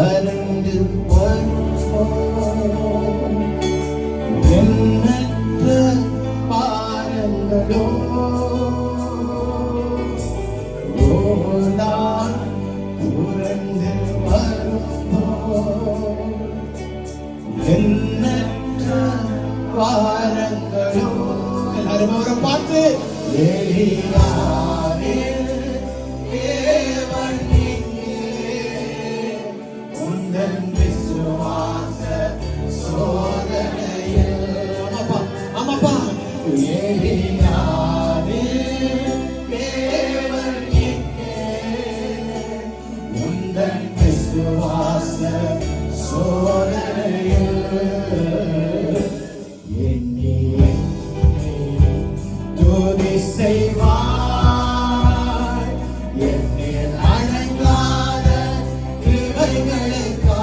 வறண்டு எண்ணற்ற பாரங்களோ நான் உறந்து வரும்போ எண்ணற்ற பாரங்களோ எல்லாரும் அவரை பார்த்து எலியாவே தேவன் இங்கே உந்தன் விசுவாச சோதனையில் ஆமாப்பா எலியாவே தேவன் இங்கே உந்தன் விசுவாச சோதனையில் செய்வாய் என்னில் அடங்காத கிருபைகளுக்காய்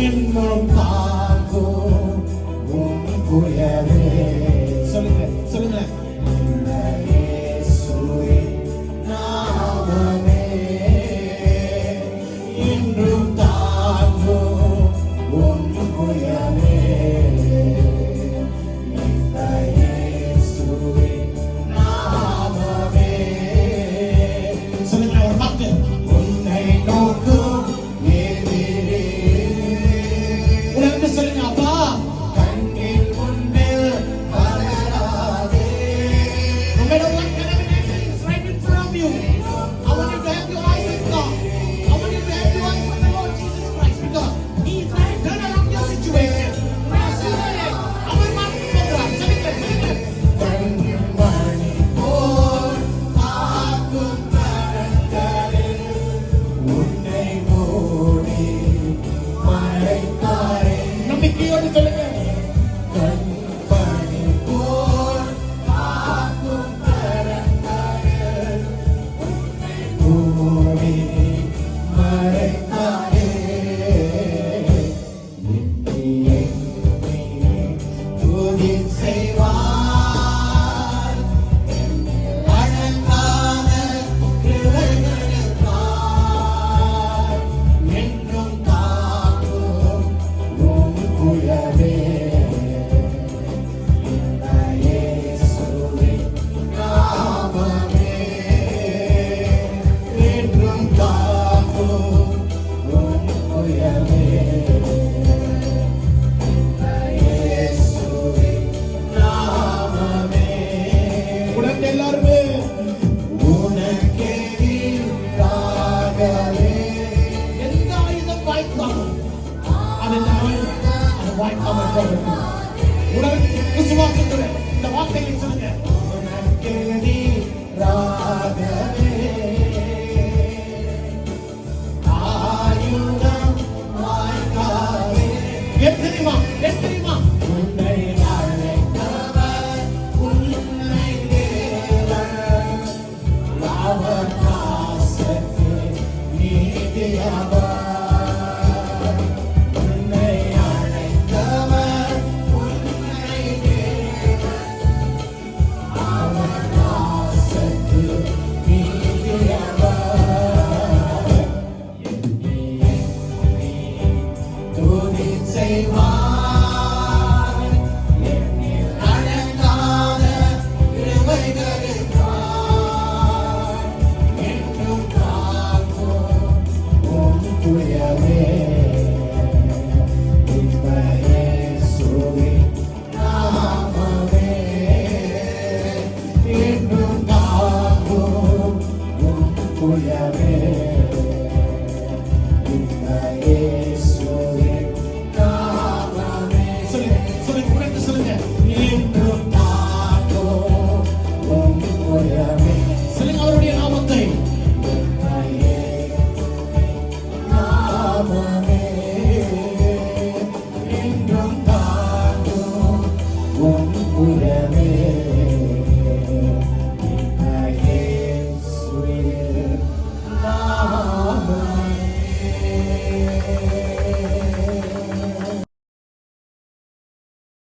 இன்னும் தாங்கும் உன் புயலே சொல்லுங்க இந்த இயேசுவின் நாமமே இன்னும் தாங்கும் உன் புயலே உடல் விசுவாசத்தோட இந்த வார்த்தையை சொல்லுங்க. தெரியுமா உன்னை அழைத்தவர் உன்னை தேவர் அவர் நாசத்து நீதியவர் Amen.